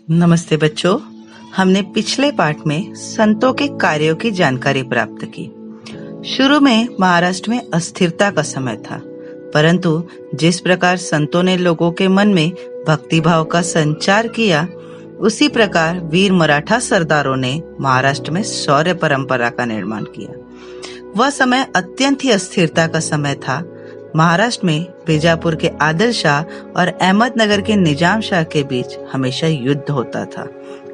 नमस्ते बच्चों। हमने पिछले पाठ में संतों के कार्यों की जानकारी प्राप्त की। शुरू में महाराष्ट्र में अस्थिरता का समय था, परंतु जिस प्रकार संतों ने लोगों के मन में भक्तिभाव का संचार किया, उसी प्रकार वीर मराठा सरदारों ने महाराष्ट्र में शौर्य परंपरा का निर्माण किया। वह समय अत्यंत ही अस्थिरता का समय था। महाराष्ट्र में बीजापुर के आदिल शाह और अहमदनगर के निजाम शाह के बीच हमेशा युद्ध होता था।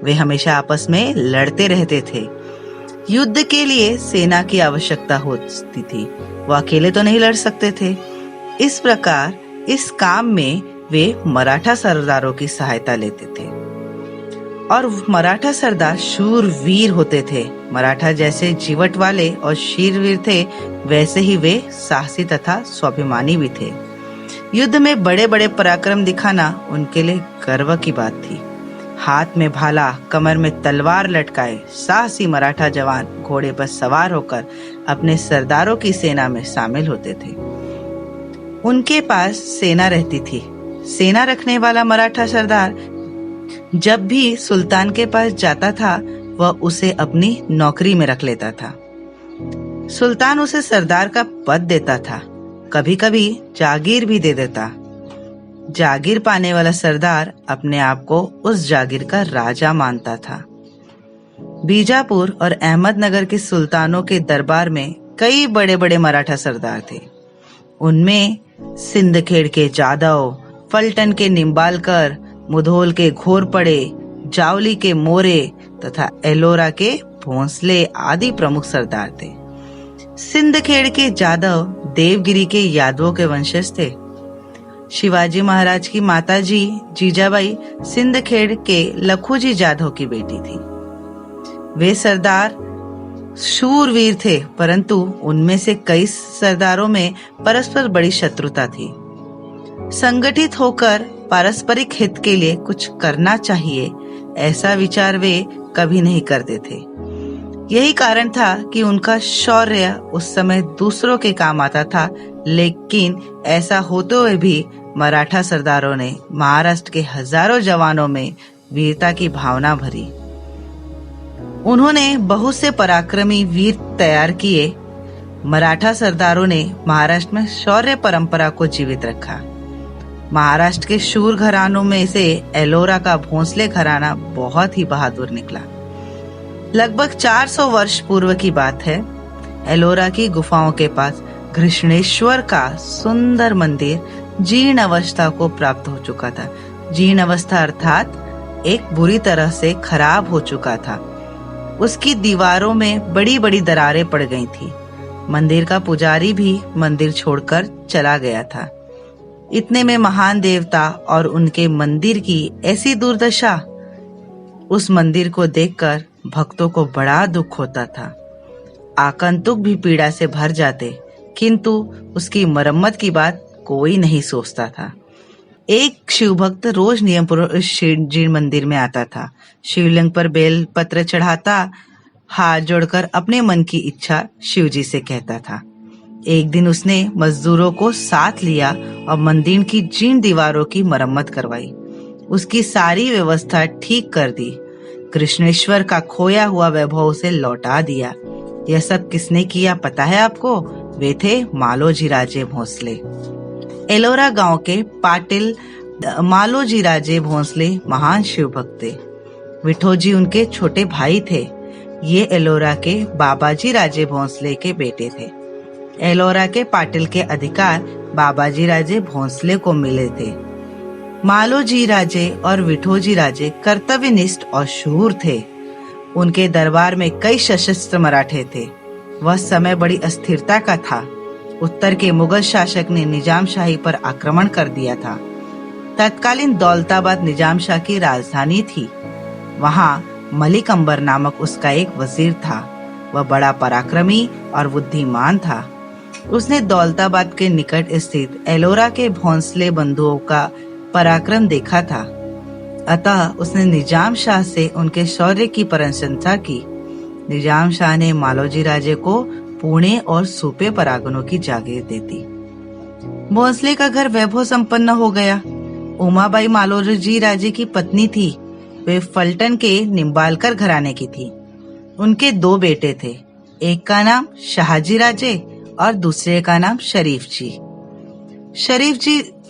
वे हमेशा आपस में लड़ते रहते थे। युद्ध के लिए सेना की आवश्यकता होती थी, वो अकेले तो नहीं लड़ सकते थे। इस प्रकार इस काम में वे मराठा सरदारों की सहायता लेते थे और मराठा सरदार शूरवीर होते थे। मराठा जैसे जीवट वाले और शीरवीर थे, वैसे ही वे साहसी तथा स्वाभिमानी भी थे। युद्ध में बड़े बड़े पराक्रम दिखाना उनके लिए गर्व की बात थी। हाथ में भाला, कमर में तलवार लटकाए साहसी मराठा जवान घोड़े पर सवार होकर अपने सरदारों की सेना में शामिल होते थे। उनके पास सेना रहती थी। सेना रखने वाला मराठा सरदार जब भी सुल्तान के पास जाता था, वह उसे अपनी नौकरी में रख लेता था। सुल्तान उसे सरदार का पद देता था, कभी कभी जागीर भी दे देता। जागीर पाने वाला सरदार अपने आप को उस जागीर का राजा मानता था। बीजापुर और अहमदनगर के सुल्तानों के दरबार में कई बड़े बड़े मराठा सरदार थे। उनमें सिंदखेड़ के जादव, फलटन के निम्बालकर, मुधोल के घोरपड़े, जावली के मोरे तथा एलोरा के भोंसले आदि प्रमुख सरदार थे। सिंदखेड़ के जादव देवगिरी के यादवों के वंशज थे। शिवाजी महाराज की माताजी जीजाबाई सिंदखेड़ के लखूजी जाधव की बेटी थी। वे सरदार शूरवीर थे, परंतु उनमें से कई सरदारों में परस्पर बड़ी शत्रुता थी। संगठित होकर पारस्परिक हित के लिए कुछ करना चाहिए, ऐसा विचार वे कभी नहीं करते थे। यही कारण था कि उनका शौर्य उस समय दूसरों के काम आता था, लेकिन ऐसा होते हुए भी मराठा सरदारों ने महाराष्ट्र के हजारों जवानों में वीरता की भावना भरी। उन्होंने बहुत से पराक्रमी वीर तैयार किए। मराठा सरदारों ने महाराष्ट्र में शौर्य परंपरा को जीवित रखा। महाराष्ट्र के शूर घरानों में से एलोरा का भोंसले घराना बहुत ही बहादुर निकला। लगभग 400 वर्ष पूर्व की बात है। एलोरा की गुफाओं के पास घृष्णेश्वर का सुंदर मंदिर जीर्ण अवस्था को प्राप्त हो चुका था। जीर्ण अवस्था अर्थात एक बुरी तरह से खराब हो चुका था। उसकी दीवारों में बड़ी बड़ी दरारें पड़ गई थी। मंदिर का पुजारी भी मंदिर छोड़कर चला गया था। इतने में महान देवता और उनके मंदिर की ऐसी दुर्दशा, उस मंदिर को देखकर भक्तों को बड़ा दुख होता था। आगंतुक भी पीड़ा से भर जाते, किंतु उसकी मरम्मत की बात कोई नहीं सोचता था। एक शिव भक्त रोज नियमपूर्वक शिव मंदिर में आता था। शिवलिंग पर बेल पत्र चढ़ाता, हाथ जोड़कर अपने मन की इच्छा शिव जी से कहता था। एक दिन उसने मजदूरों को साथ लिया और मंदिर की जीर्ण दीवारों की मरम्मत करवाई। उसकी सारी व्यवस्था ठीक कर दी। कृष्णेश्वर का खोया हुआ वैभव उसे लौटा दिया। यह सब किसने किया पता है आपको? वे थे मालोजी राजे भोंसले। एलोरा गांव के पाटिल मालोजी राजे भोंसले महान शिव भक्त थे। विठोजी उनके छोटे भाई थे। ये एलोरा के बाबाजी राजे भोंसले के बेटे थे। एलोरा के पाटिल के अधिकार बाबाजी राजे भोंसले को मिले थे। मालोजी राजे और विठोजी राजे कर्तव्यनिष्ठ और शूर थे। उनके दरबार में कई सशस्त्र मराठे थे। वह समय बड़ी अस्थिरता का था। उत्तर के मुगल शासक ने निजाम शाही पर आक्रमण कर दिया था। तत्कालीन दौलताबाद निजाम शाह की राजधानी थी। वहां मलिक अंबर नामक उसका एक वजीर था। वह बड़ा पराक्रमी और बुद्धिमान था। उसने दौलताबाद के निकट स्थित एलोरा के भोंसले बंधुओं का पराक्रम देखा था। अतः उसने निजाम शाह से उनके शौर्य की प्रशंसा की। निजाम शाह ने मालोजी राजे को पुणे और सूपे परागनों की जागीर दे दी। भोंसले का घर वैभव संपन्न हो गया। उमाबाई मालोजी राजे की पत्नी थी। वे फलटन के निम्बालकर घराने की थी। उनके 2 बेटे थे, एक का नाम शाहजी राजे और दूसरे का नाम शरीफ जी।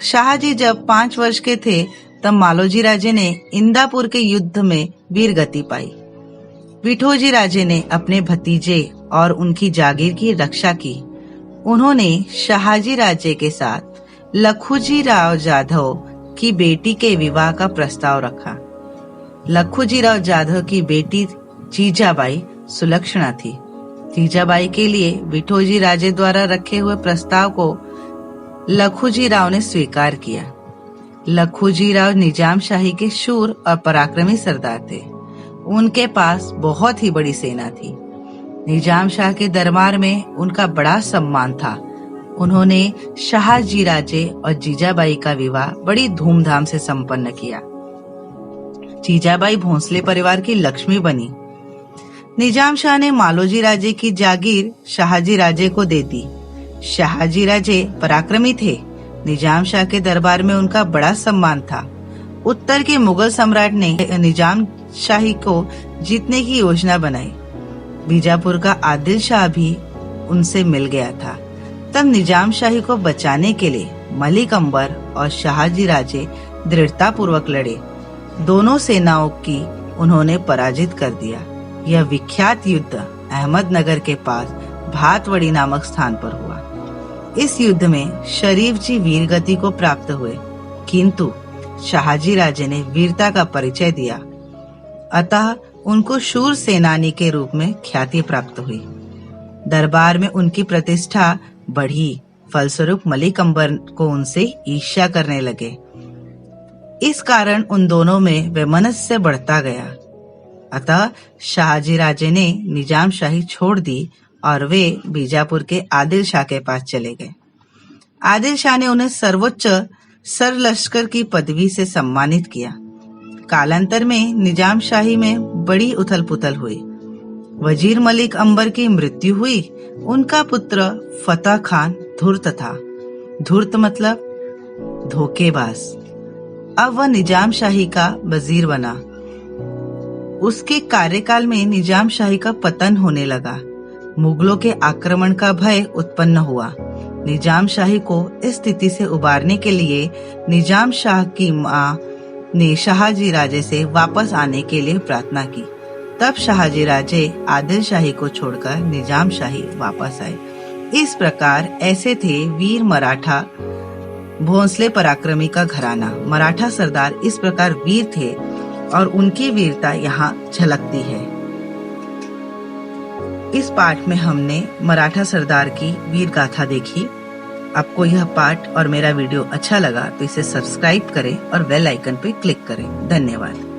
शाहजी जब 5 वर्ष के थे तब मालोजी राजे ने इंदापुर के युद्ध में वीर गति पाई। विठोजी राजे ने अपने भतीजे और उनकी जागीर की रक्षा की। उन्होंने शाहजी राजे के साथ लखुजी राव जाधव की बेटी के विवाह का प्रस्ताव रखा। लखुजी राव जाधव की बेटी जीजाबाई सुलक्षणा थी। जीजाबाई के लिए विठोजी राजे द्वारा रखे हुए प्रस्ताव को लखुजी राव ने स्वीकार किया। लखुजी राव निजाम शाही के शूर और पराक्रमी सरदार थे। उनके पास बहुत ही बड़ी सेना थी। निजाम शाह के दरबार में उनका बड़ा सम्मान था। उन्होंने शाहजी राजे और जीजाबाई का विवाह बड़ी धूमधाम से संपन्न किया। जीजाबाई भोंसले परिवार की लक्ष्मी बनी। निजाम शाह ने मालोजी राजे की जागीर शाहजी राजे को दे दी। शाहजी राजे पराक्रमी थे। निजाम शाह के दरबार में उनका बड़ा सम्मान था। उत्तर के मुगल सम्राट ने निजाम शाही को जीतने की योजना बनाई। बीजापुर का आदिल शाह भी उनसे मिल गया था। तब निजाम शाही को बचाने के लिए मलिक अंबर और शाहजी राजे दृढ़ता पूर्वक लड़े। दोनों सेनाओं की उन्होंने पराजित कर दिया। यह विख्यात युद्ध अहमदनगर के पास भातवड़ी नामक स्थान पर हुआ। इस युद्ध में शरीफ जी वीर गति को प्राप्त हुए, किंतु शाहजी राजे ने वीरता का परिचय दिया, अतः उनको शूर सेनानी के रूप में ख्याति प्राप्त हुई। दरबार में उनकी प्रतिष्ठा बढ़ी। फलस्वरूप मलिक अंबर को उनसे ईर्ष्या करने लगे। इस कारण उन दोनों में वैमनस्य बढ़ता गया। अतः शाहजी राजे ने निजाम शाही छोड़ दी और वे बीजापुर के आदिल शाह के पास चले गए। आदिल शाह ने उन्हें सर्वोच्च सरलश्कर की पदवी से सम्मानित किया। कालांतर में निजाम शाही में बड़ी उथल पुथल हुई। वजीर मलिक अंबर की मृत्यु हुई। उनका पुत्र फतेह खान धूर्त था। धूर्त मतलब धोखेबाज। अब वह निजाम शाही का वजीर बना। उसके कार्यकाल में निजाम शाही का पतन होने लगा। मुगलों के आक्रमण का भय उत्पन्न हुआ। निजाम शाही को इस स्थिति से उबारने के लिए निजाम शाह की मां ने शाहजी राजे से वापस आने के लिए प्रार्थना की। तब शाहजी राजे आदिल शाही को छोड़कर निजाम शाही वापस आए। इस प्रकार ऐसे थे वीर मराठा भोंसले पराक्रमी का घराना। मराठा सरदार इस प्रकार वीर थे और उनकी वीरता यहाँ झलकती है। इस पाठ में हमने मराठा सरदार की वीर गाथा देखी। आपको यह पाठ और मेरा वीडियो अच्छा लगा तो इसे सब्सक्राइब करें और बेल आइकन पर क्लिक करें। धन्यवाद।